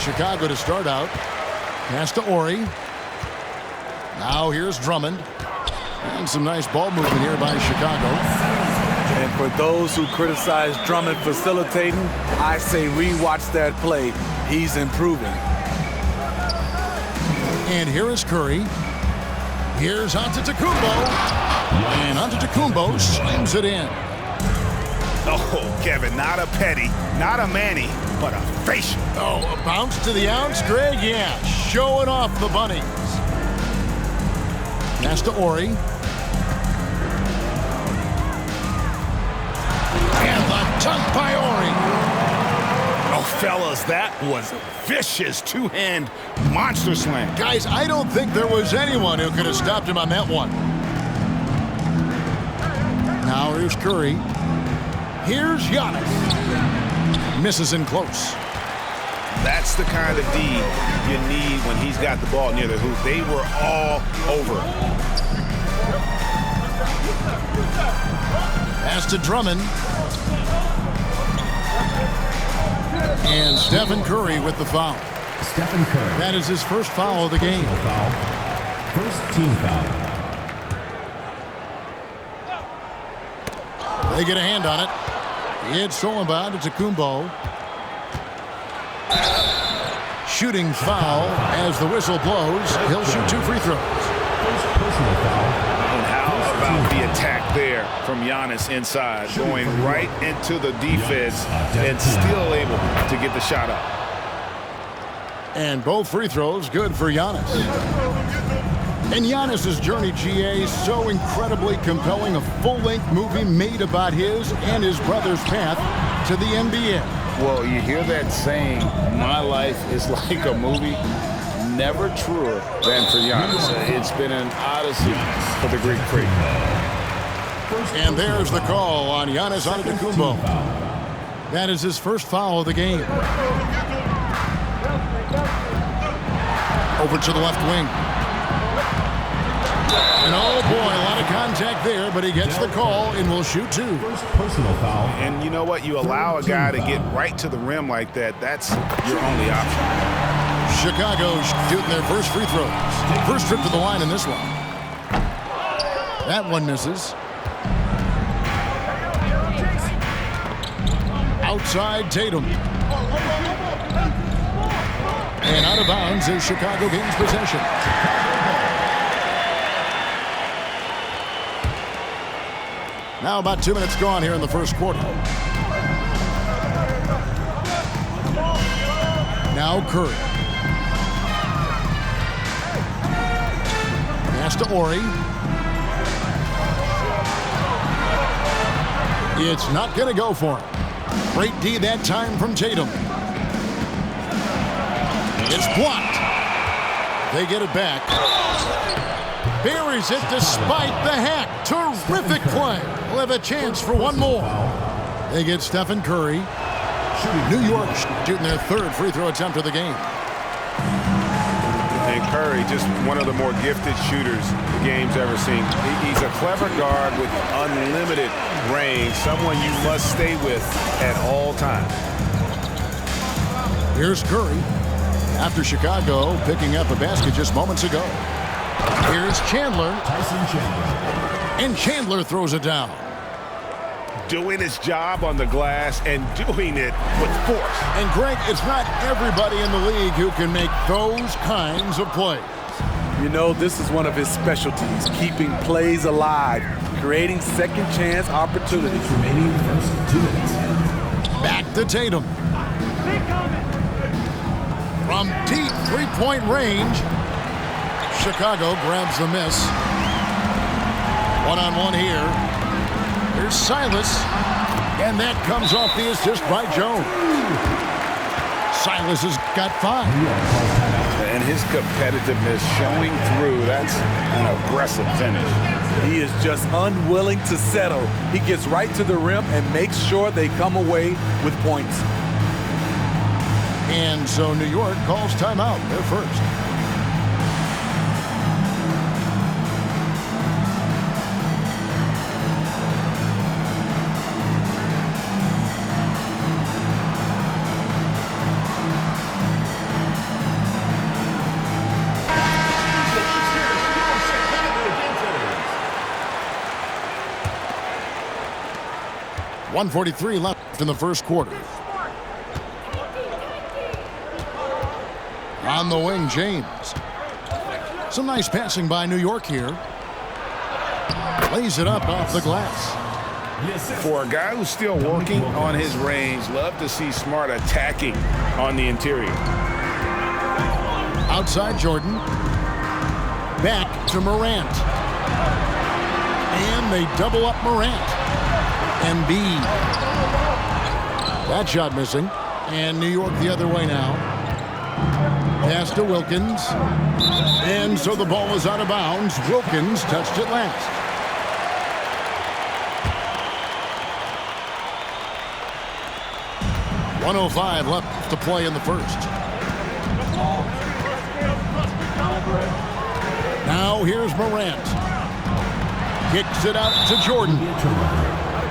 Chicago to start out. Pass to Ori. Now here's Drummond. And some nice ball movement here by Chicago. And for those who criticize Drummond facilitating, I say rewatch that play. He's improving. And here is Curry. Here's Antetokounmpo. And Antetokounmpo slams it in. Oh, Kevin, not a Petty, not a Manny, but a facial. Oh, a bounce to the ounce, Greg? Yeah, showing off the bunnies. Pass to Ori. And the dunk by Ori. Oh, fellas, that was a vicious two-hand monster slam. Guys, I don't think there was anyone who could have stopped him on that one. Now here's Curry. Here's Giannis. Misses in close. That's the kind of D you need when he's got the ball near the hoop. They were all over. Pass to Drummond. And Stephen Curry with the foul. Stephen Curry. That is his first foul of the game. Foul. First team foul. They get a hand on it. It's stolen by Antetokounmpo. Shooting foul as the whistle blows. He'll shoot 2 free throws. Personal foul. And how about the attack there from Giannis inside, going right into the defense and still able to get the shot up. And both free throws good for Giannis. And Giannis's journey, GA, so incredibly compelling. A full-length movie made about his and his brother's path to the NBA. Well, you hear that saying, my life is like a movie. Never truer than for Giannis. It's been an odyssey for the Greek Freak. And there's the call on Giannis Antetokounmpo. That is his first foul of the game. Over to the left wing. And oh boy, a lot of contact there, but he gets the call and will shoot 2. First personal foul. And you know what? You allow a guy to get right to the rim like that, that's your only option. Chicago shooting their first free throws. First trip to the line in this one. That one misses. Outside Tatum. And out of bounds as Chicago gains possession. Now about 2 minutes gone here in the first quarter. Now Curry. Pass to Ori. It's not going to go for him. Great D that time from Tatum. It's blocked. They get it back. Buries it despite the hack. Terrific play. We'll have a chance for one more. They get Stephen Curry. New York shooting their third free throw attempt of the game. And Curry, just one of the more gifted shooters the game's ever seen. He's a clever guard with unlimited range, someone you must stay with at all times. Here's Curry after Chicago picking up a basket just moments ago. Here's Chandler. Tyson Chandler. And Chandler throws it down. Doing his job on the glass and doing it with force. And Greg, it's not everybody in the league who can make those kinds of plays. You know, this is one of his specialties, keeping plays alive, creating second chance opportunities. Remaining in the first 2 minutes. Back to Tatum. From deep three-point range, Chicago grabs the miss. One-on-one here. Here's Silas. And that comes off the assist by Jones. Silas has got 5. And his competitiveness showing through. That's an aggressive finish. He is just unwilling to settle. He gets right to the rim and makes sure they come away with points. And so New York calls timeout. They're first. 1:43 left in the first quarter. On the wing, James. Some nice passing by New York here. Lays it up off the glass. For a guy who's still working on his range, love to see Smart attacking on the interior. Outside Jordan. Back to Morant. And they double up Morant. Embiid. That shot missing. And New York the other way now. Pass to Wilkins. And so the ball is out of bounds. Wilkins touched it last. .105 left to play in the first. Now here's Morant. Kicks it out to Jordan.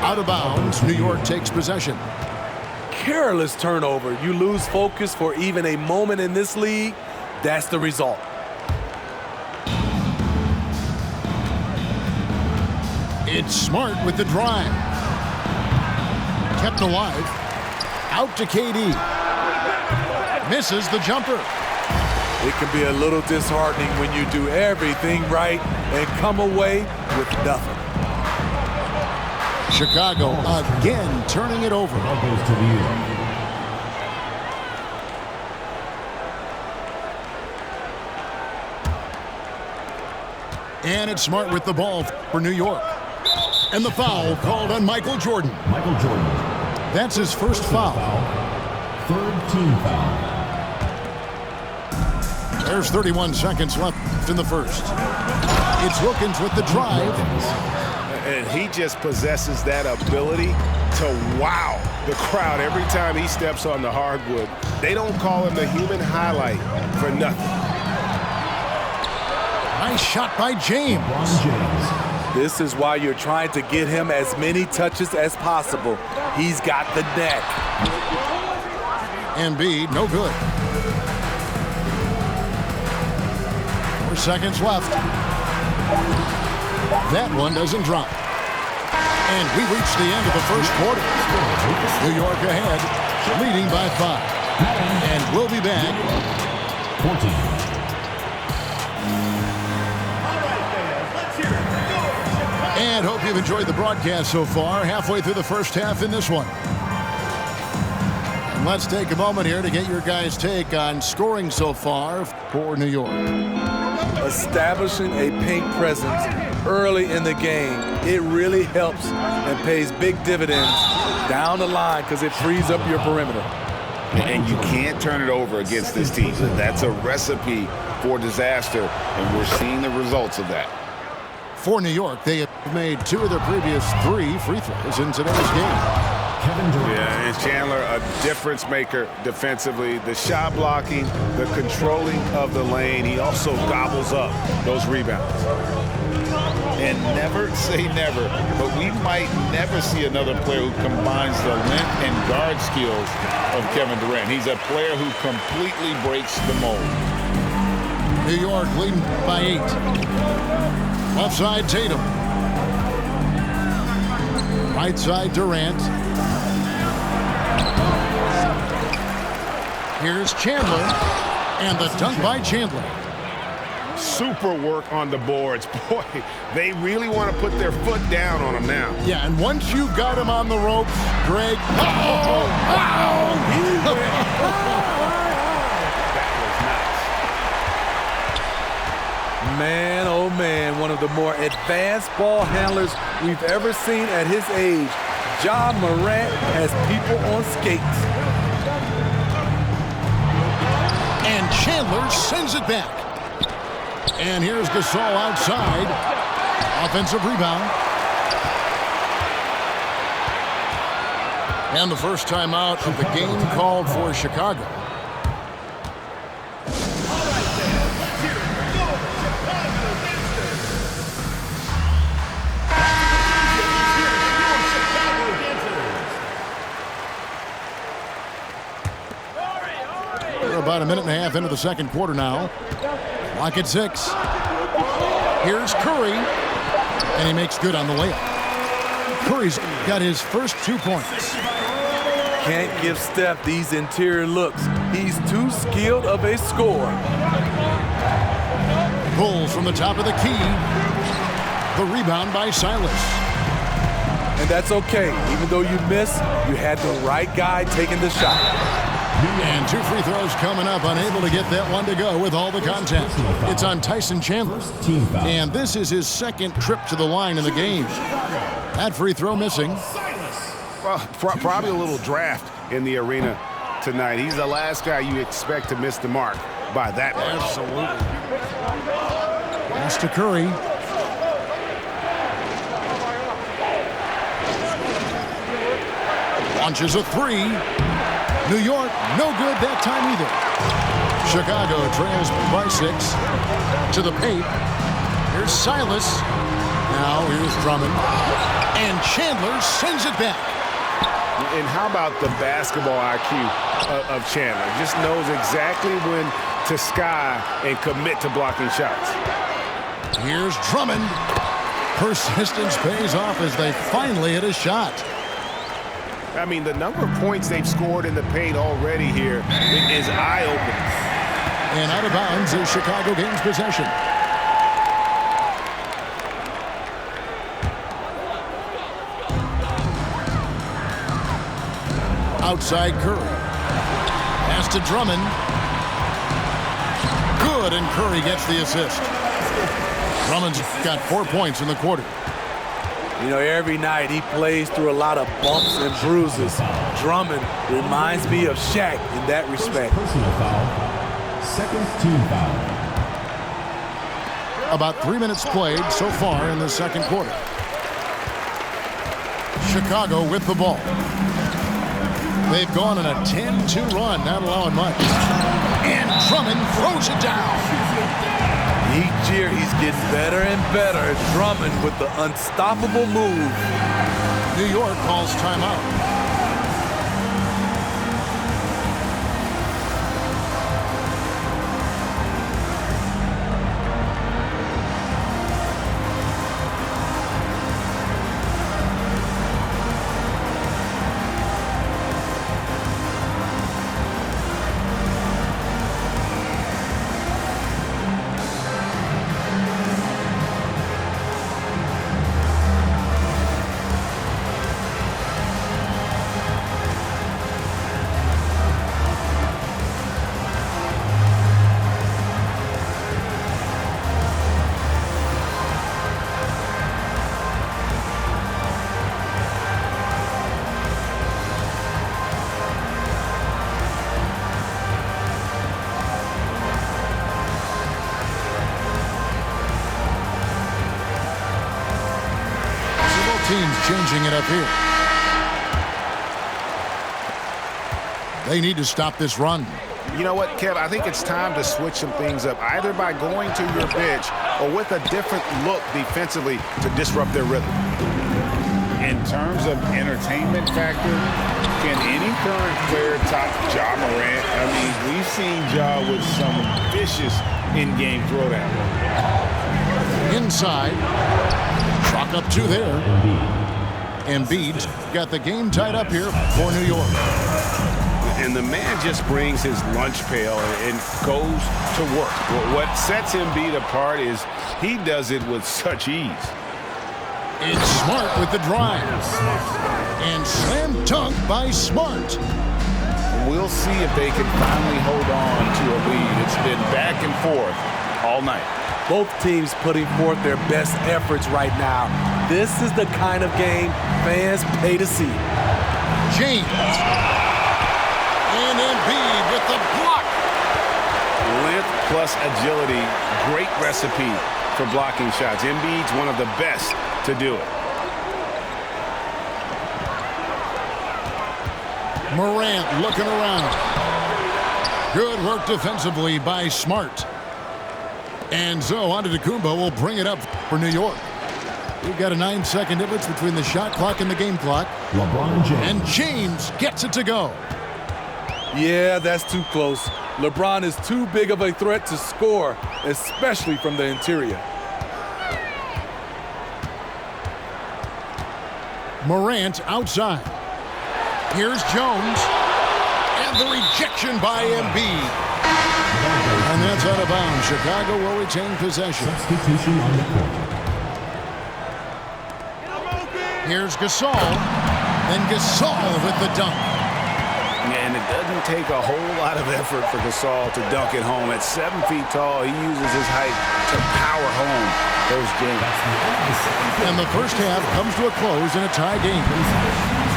Out of bounds. New York takes possession. Careless turnover. You lose focus for even a moment in this league. That's the result. It's Smart with the drive. Kept alive. Out to KD. Misses the jumper. It can be a little disheartening when you do everything right and come away with nothing. Chicago again turning it over. Ball goes to the end. And it's Smart with the ball for New York. And the foul called on Michael Jordan. Michael Jordan. That's his first foul. Third team foul. There's 31 seconds left in the first. It's Wilkins with the drive. And he just possesses that ability to wow the crowd every time he steps on the hardwood. They don't call him the human highlight for nothing. Nice shot by James. LeBron James. This is why you're trying to get him as many touches as possible. He's got the neck. Embiid, no good. 4 seconds left. That one doesn't drop. And we reach the end of the first quarter. New York ahead, leading by 5. And we'll be back. 14. And hope you've enjoyed the broadcast so far. Halfway through the first half in this one. And let's take a moment here to get your guys' take on scoring so far for New York. Establishing a paint presence early in the game, it really helps and pays big dividends down the line because it frees up your perimeter. And you can't turn it over against this team. That's a recipe for disaster, and we're seeing the results of that. For New York, they have made 2 of their previous 3 free throws in today's game. Kevin Durant. Yeah, and Chandler, a difference maker defensively. The shot blocking, the controlling of the lane. He also gobbles up those rebounds. And never say never, but we might never see another player who combines the length and guard skills of Kevin Durant. He's a player who completely breaks the mold. New York leading by 8. Left side, Tatum. Right side, Durant. Here's Chandler. And the dunk by Chandler. Super work on the boards. Boy, they really want to put their foot down on him now. Yeah, and once you got him on the ropes, Greg. Man, oh man, one of the more advanced ball handlers we've ever seen at his age. Ja Morant has people on skates. And Chandler sends it back. And here's Gasol outside. Offensive rebound. And the first timeout of the game called for Chicago. We're about a minute and a half into the second quarter now. Clock at 6. Here's Curry. And he makes good on the layup. Curry's got his first 2 points. Can't give Steph these interior looks. He's too skilled of a scorer. Pulls from the top of the key. The rebound by Silas. And that's okay. Even though you miss, you had the right guy taking the shot. And 2 free throws coming up, unable to get that one to go with all the contact. It's on Tyson Chandler. And this is his second trip to the line in the game. That free throw missing. Well, probably a little draft in the arena tonight. He's the last guy you expect to miss the mark by that much. Absolutely. Pass to Curry. Launches a 3. New York, no good that time either. Chicago trails by 6 to the paint. Here's Silas. Now here's Drummond. And Chandler sends it back. And how about the basketball IQ of Chandler? Just knows exactly when to sky and commit to blocking shots. Here's Drummond. Persistence pays off as they finally hit a shot. I mean, the number of points they've scored in the paint already here is eye-opening. And out of bounds as Chicago gains possession. Outside Curry. Pass to Drummond. Good, and Curry gets the assist. Drummond's got 4 points in the quarter. You know, every night he plays through a lot of bumps and bruises. Drummond reminds me of Shaq in that respect. Personal foul. Second team foul. About 3 minutes played so far in the second quarter. Chicago with the ball. They've gone on a 10-2 run, not allowing much. And Drummond throws it down. Each year he's getting better and better. Drummond with the unstoppable move. New York calls timeout. Teams changing it up here. They need to stop this run. You know what, Kev? I think it's time to switch some things up, either by going to your bench or with a different look defensively to disrupt their rhythm. In terms of entertainment factor, can any current player top Ja Morant? I mean, we've seen Ja with some vicious in-game throwdown. Inside. Clock up 2 there. Embiid's got the game tied up here for New York. And the man just brings his lunch pail and goes to work. What sets Embiid apart is he does it with such ease. It's Smart with the drive. And slam dunk by Smart. We'll see if they can finally hold on to a lead. It's been back and forth all night. Both teams putting forth their best efforts right now. This is the kind of game fans pay to see. James. And Embiid with the block. Length plus agility, great recipe for blocking shots. Embiid's one of the best to do it. Morant looking around. Good work defensively by Smart. And so Antetokounmpo will bring it up for New York. We've got a 9-second difference between the shot clock and the game clock. LeBron James. And James gets it to go. Yeah, that's too close. LeBron is too big of a threat to score, especially from the interior. Morant outside. Here's Jones. And the rejection by Embiid. And that's out of bounds. Chicago will retain possession. Substitution on the court. Here's Gasol. Then Gasol with the dunk. And it doesn't take a whole lot of effort for Gasol to dunk it home. At 7 feet tall, he uses his height to power home those games. And the first half comes to a close in a tie game.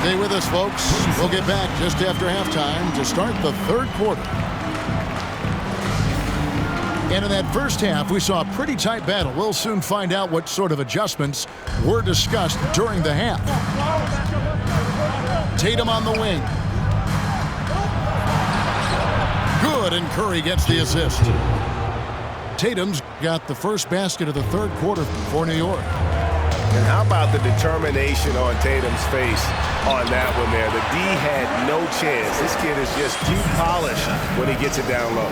Stay with us, folks. We'll get back just after halftime to start the third quarter. And in that first half, we saw a pretty tight battle. We'll soon find out what sort of adjustments were discussed during the half. Tatum on the wing. Good, and Curry gets the assist. Tatum's got the first basket of the third quarter for New York. And how about the determination on Tatum's face on that one there? The D had no chance. This kid is just too polished when he gets it down low.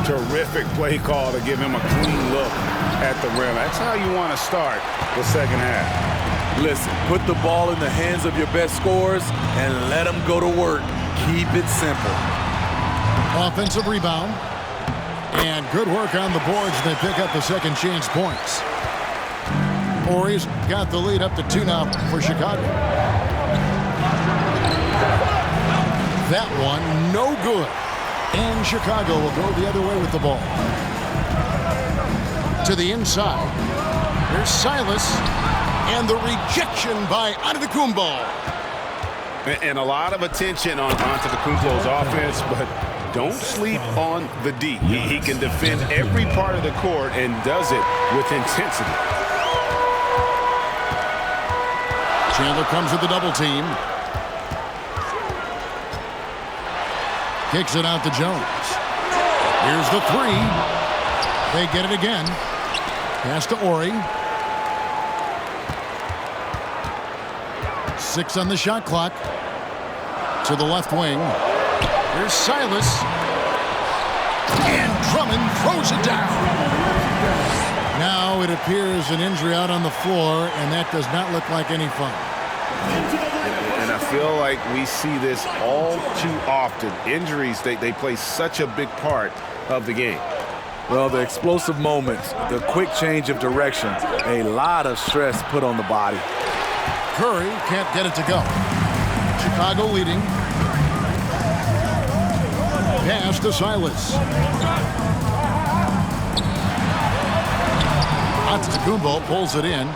Terrific play call to give him a clean look at the rim. That's how you want to start the second half. Listen, put the ball in the hands of your best scorers and let them go to work. Keep it simple. Offensive rebound. And good work on the boards. They pick up the second chance points. Horry's got the lead up to 2 now for Chicago. That one, no good. And Chicago will go the other way with the ball. To the inside. Here's Silas. And the rejection by Antetokounmpo. And a lot of attention on Antetokounmpo's offense, but don't sleep on the D. He can defend every part of the court and does it with intensity. Chandler comes with the double team. Kicks it out to Jones. Here's the three. They get it again. Pass to Horry. 6 on the shot clock. To the left wing. Here's Silas. And Drummond throws it down. Now it appears an injury out on the floor, and that does not look like any fun. And I feel like we see this all too often. Injuries, they play such a big part of the game. Well, the explosive moments, the quick change of direction, a lot of stress put on the body. Curry can't get it to go. Chicago leading. Pass to Silas. Antetokounmpo pulls it in.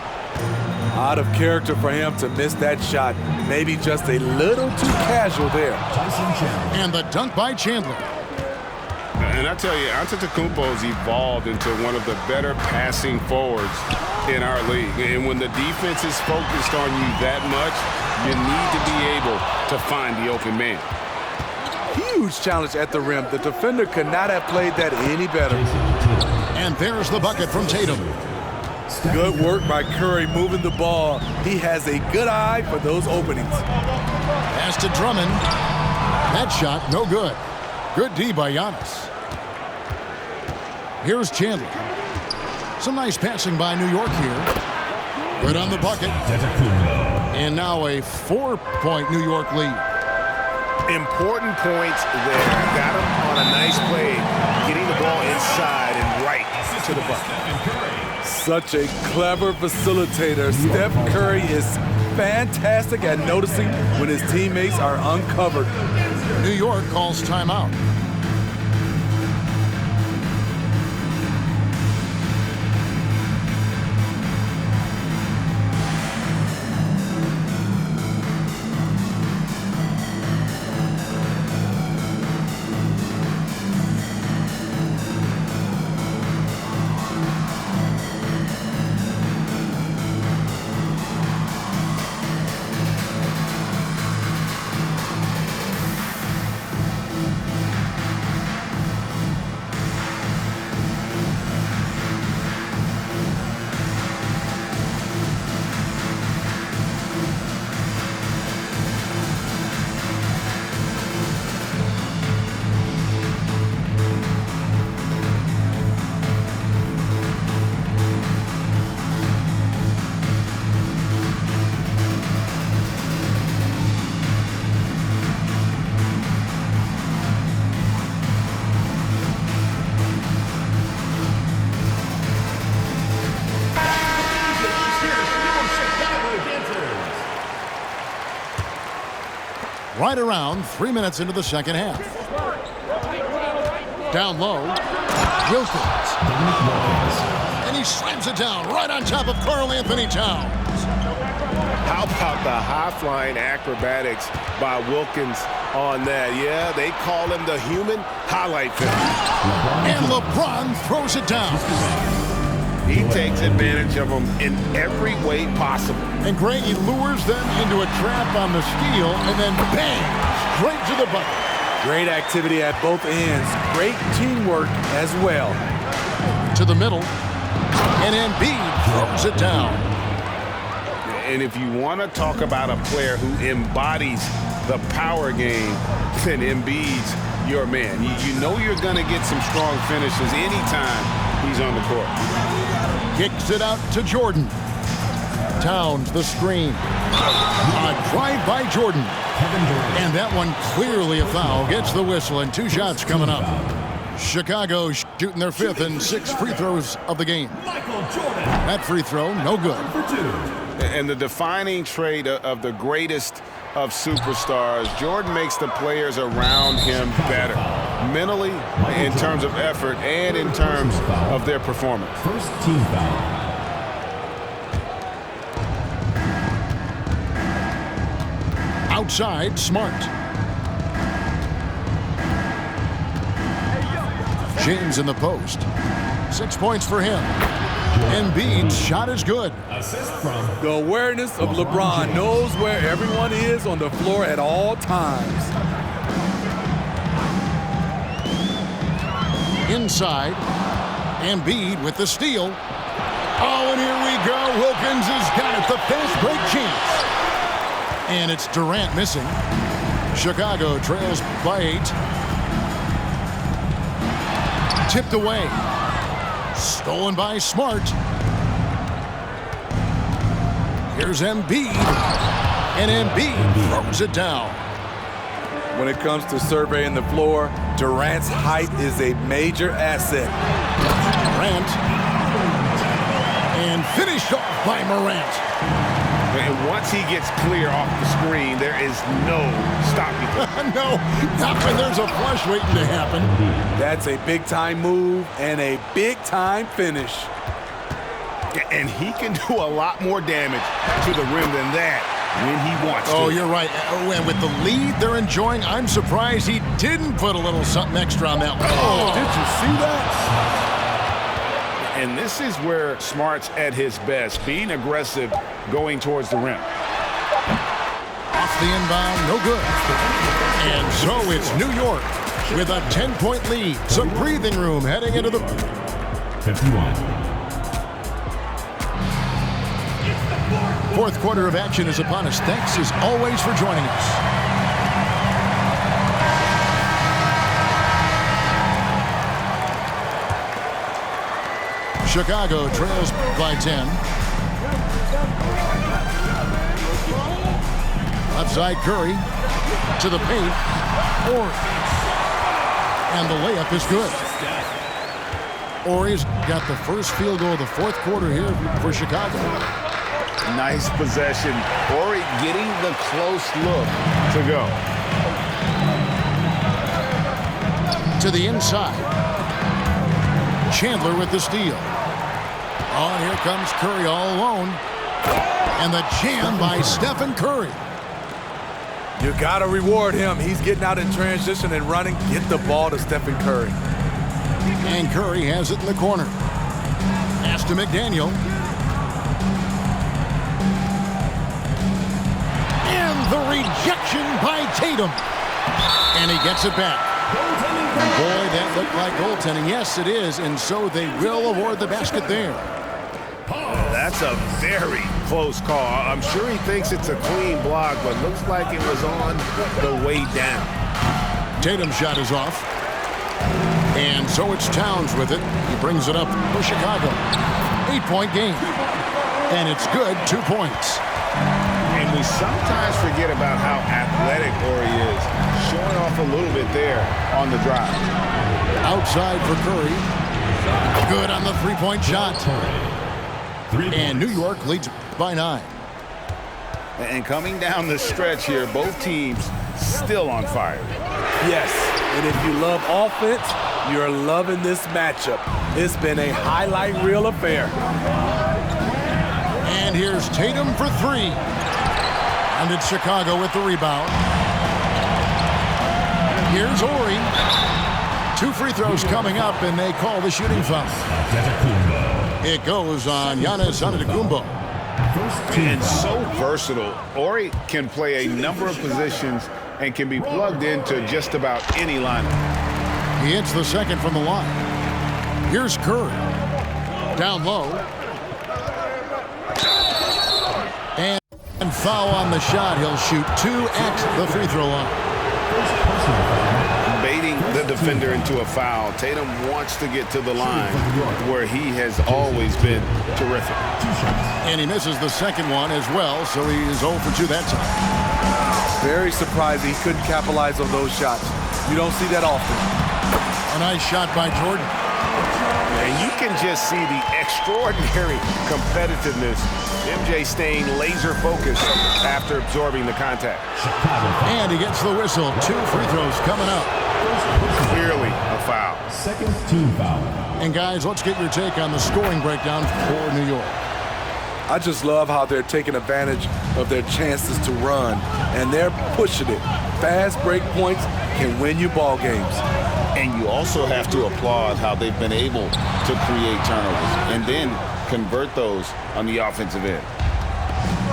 Out of character for him to miss that shot. Maybe just a little too casual there. And the dunk by Chandler. And I tell you, Antetokounmpo's evolved into one of the better passing forwards in our league. And when the defense is focused on you that much, you need to be able to find the open man. Huge challenge at the rim. The defender could not have played that any better. And there's the bucket from Tatum. Good work by Curry moving the ball. He has a good eye for those openings. Pass to Drummond. That shot, no good. Good D by Giannis. Here's Chandler. Some nice passing by New York here. Good on the bucket. And now a 4-point New York lead. Important points there. Got him on a nice play, getting the ball inside and right to the bucket. Such a clever facilitator. Steph Curry is fantastic at noticing when his teammates are uncovered. New York calls timeout. Right around 3 minutes into the second half. Down low, Wilkins. And he slams it down right on top of Karl Anthony Towns. How about the high-flying acrobatics by Wilkins on that? Yeah, they call him the human highlight film. And LeBron throws it down. He takes advantage of them in every way possible. And Gray, he lures them into a trap on the steal, and then bang, straight to the bucket. Great activity at both ends. Great teamwork as well. To the middle, and Embiid throws it down. And if you want to talk about a player who embodies the power game, then Embiid's your man. You know you're going to get some strong finishes anytime he's on the court. Kicks it out to Jordan. Towns the screen. A drive by Jordan. And that one clearly a foul. Gets the whistle and 2 shots coming up. Chicago shooting their 5th and 6th free throws of the game. That free throw, no good. And the defining trait of the greatest of superstars, Jordan makes the players around him better. Mentally, in terms of effort, and in terms of their performance. First team foul. Outside, Smart. James in the post. 6 points for him. Embiid's shot is good. Assist from The awareness of LeBron knows where everyone is on the floor at all times. Inside, Embiid with the steal. Oh, and here we go. Wilkins has got it. The fast break chance. And it's Durant missing. Chicago trails by 8. Tipped away. Stolen by Smart. Here's Embiid. And Embiid throws it down. When it comes to surveying the floor, Durant's height is a major asset. Morant. And finished off by Morant. And once he gets clear off the screen, there is no stopping him. No, not when there's a flush waiting to happen. That's a big-time move and a big-time finish. And he can do a lot more damage to the rim than that when he wants to. Oh, you're right. Oh, and with the lead they're enjoying, I'm surprised he didn't put a little something extra on that one. Oh, did you see that? And this is where Smart's at his best, being aggressive, going towards the rim. Off the inbound, no good. And so it's New York with a 10-point lead. Some breathing room heading into the 51. fourth quarter of action is upon us. Thanks as always for joining us. Chicago trails by 10. Left side, Curry to the paint. And the layup is good. Horry's got the first field goal of the fourth quarter here for Chicago. Nice possession. Horry getting the close look to go. To the inside. Chandler with the steal. Oh, and here comes Curry all alone. And the jam by Stephen Curry. You got to reward him. He's getting out in transition and running. Get the ball to Stephen Curry. And Curry has it in the corner. Pass to McDaniel. And the rejection by Tatum. And he gets it back. Boy, that looked like goaltending. Yes, it is. And so they will award the basket there. That's a very close call. I'm sure he thinks it's a clean block, but looks like it was on the way down. Tatum's shot is off. And so it's Towns with it. He brings it up for Chicago. 8-point game. And it's good, 2 points. And we sometimes forget about how athletic Horry is. Showing off a little bit there on the drive. Outside for Curry. Good on the three-point shot. And New York leads by 9. And coming down the stretch here, both teams still on fire. Yes, and if you love offense, you're loving this matchup. It's been a highlight reel affair. And here's Tatum for three. And it's Chicago with the rebound. Here's Ori. 2 free throws coming up, and they call the shooting foul. It goes on Giannis Antetokounmpo. And so versatile. Ori can play a number of positions and can be plugged into just about any lineup. He hits the second from the line. Here's Curry. Down low. And foul on the shot. He'll shoot 2 at the free throw line. Baiting the defender into a foul. Tatum wants to get to the line where he has always been terrific. And he misses the second one as well, so he is 0 for 2 that time. Very surprising he couldn't capitalize on those shots. You don't see that often. A nice shot by Jordan. And you can just see the extraordinary competitiveness. MJ staying laser focused after absorbing the contact. And he gets the whistle. 2 free throws coming up. Clearly a foul. Second team foul. And guys, let's get your take on the scoring breakdown for New York. I just love how they're taking advantage of their chances to run, and they're pushing it. Fast break points can win you ball games. And you also have to applaud how they've been able to create turnovers and then convert those on the offensive end.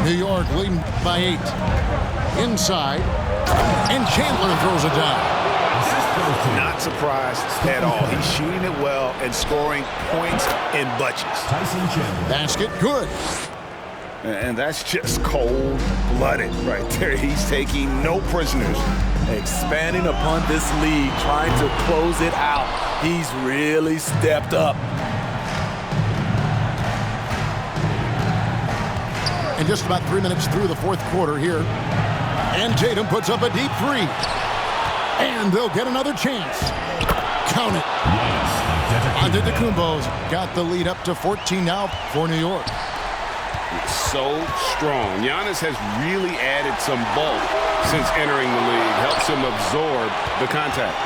New York leading by 8. Inside. And Chandler throws it down. Not surprised at all. He's shooting it well and scoring points in bunches. Basket good. And that's just cold-blooded right there. He's taking no prisoners. Expanding upon this lead, trying to close it out. He's really stepped up. And just about 3 minutes through the fourth quarter here. And Tatum puts up a deep 3. And they'll get another chance. Count it. Antetokounmpo's got the lead up to 14 now for New York. So strong. Giannis has really added some bulk since entering the league. Helps him absorb the contact.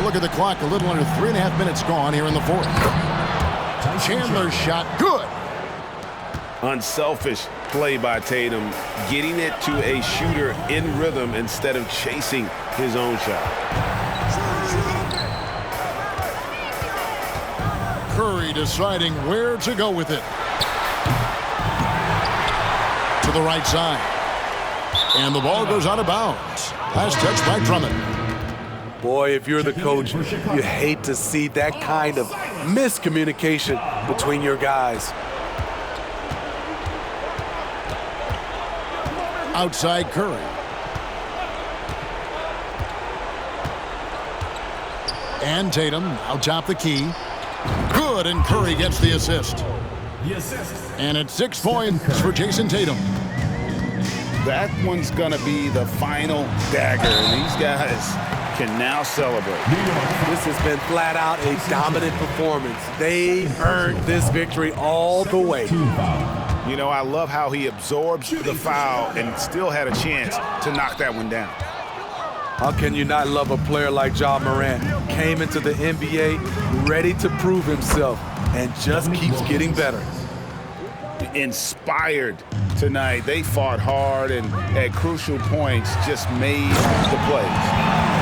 Look at the clock. A little under 3.5 minutes gone here in the fourth. Chandler's shot good. Unselfish play by Tatum, getting it to a shooter in rhythm instead of chasing his own shot. Curry deciding where to go with it. To the right side. And the ball goes out of bounds. Last touch by Drummond. Boy, if you're the coach, you hate to see that kind of miscommunication between your guys. Outside Curry. And Tatum out top the key. Good, and Curry gets the assist. And it's 6 points for Jason Tatum. That one's going to be the final dagger, and these guys can now celebrate. This has been flat out a dominant performance. They earned this victory all the way. You know, I love how he absorbs the foul and still had a chance to knock that one down. How can you not love a player like Ja Morant? Came into the NBA ready to prove himself and just keeps getting better. Inspired tonight. They fought hard and at crucial points just made the plays.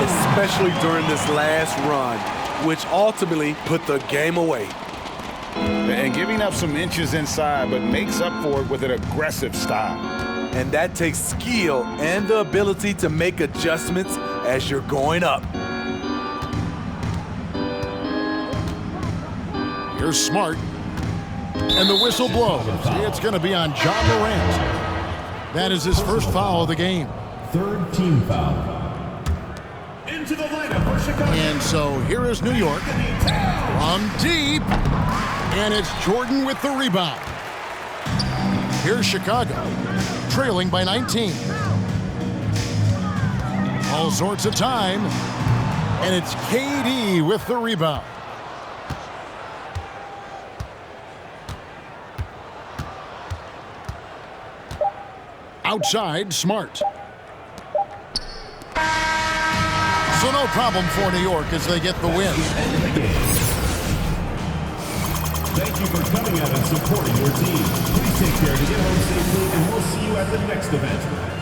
Especially during this last run, which ultimately put the game away. And giving up some inches inside, but makes up for it with an aggressive style. And that takes skill and the ability to make adjustments as you're going up. Here's Smart. And the whistle blows. It's going to be on Ja Morant. That is his first foul of the game. Third team foul. Into the lineup for Chicago. And so here is New York from deep. And it's Jordan with the rebound. Here's Chicago, trailing by 19. All sorts of time. And it's KD with the rebound. Outside, Smart. So no problem for New York as they get the win. Thank you for coming out and supporting your team. Please take care to get home safely, and we'll see you at the next event.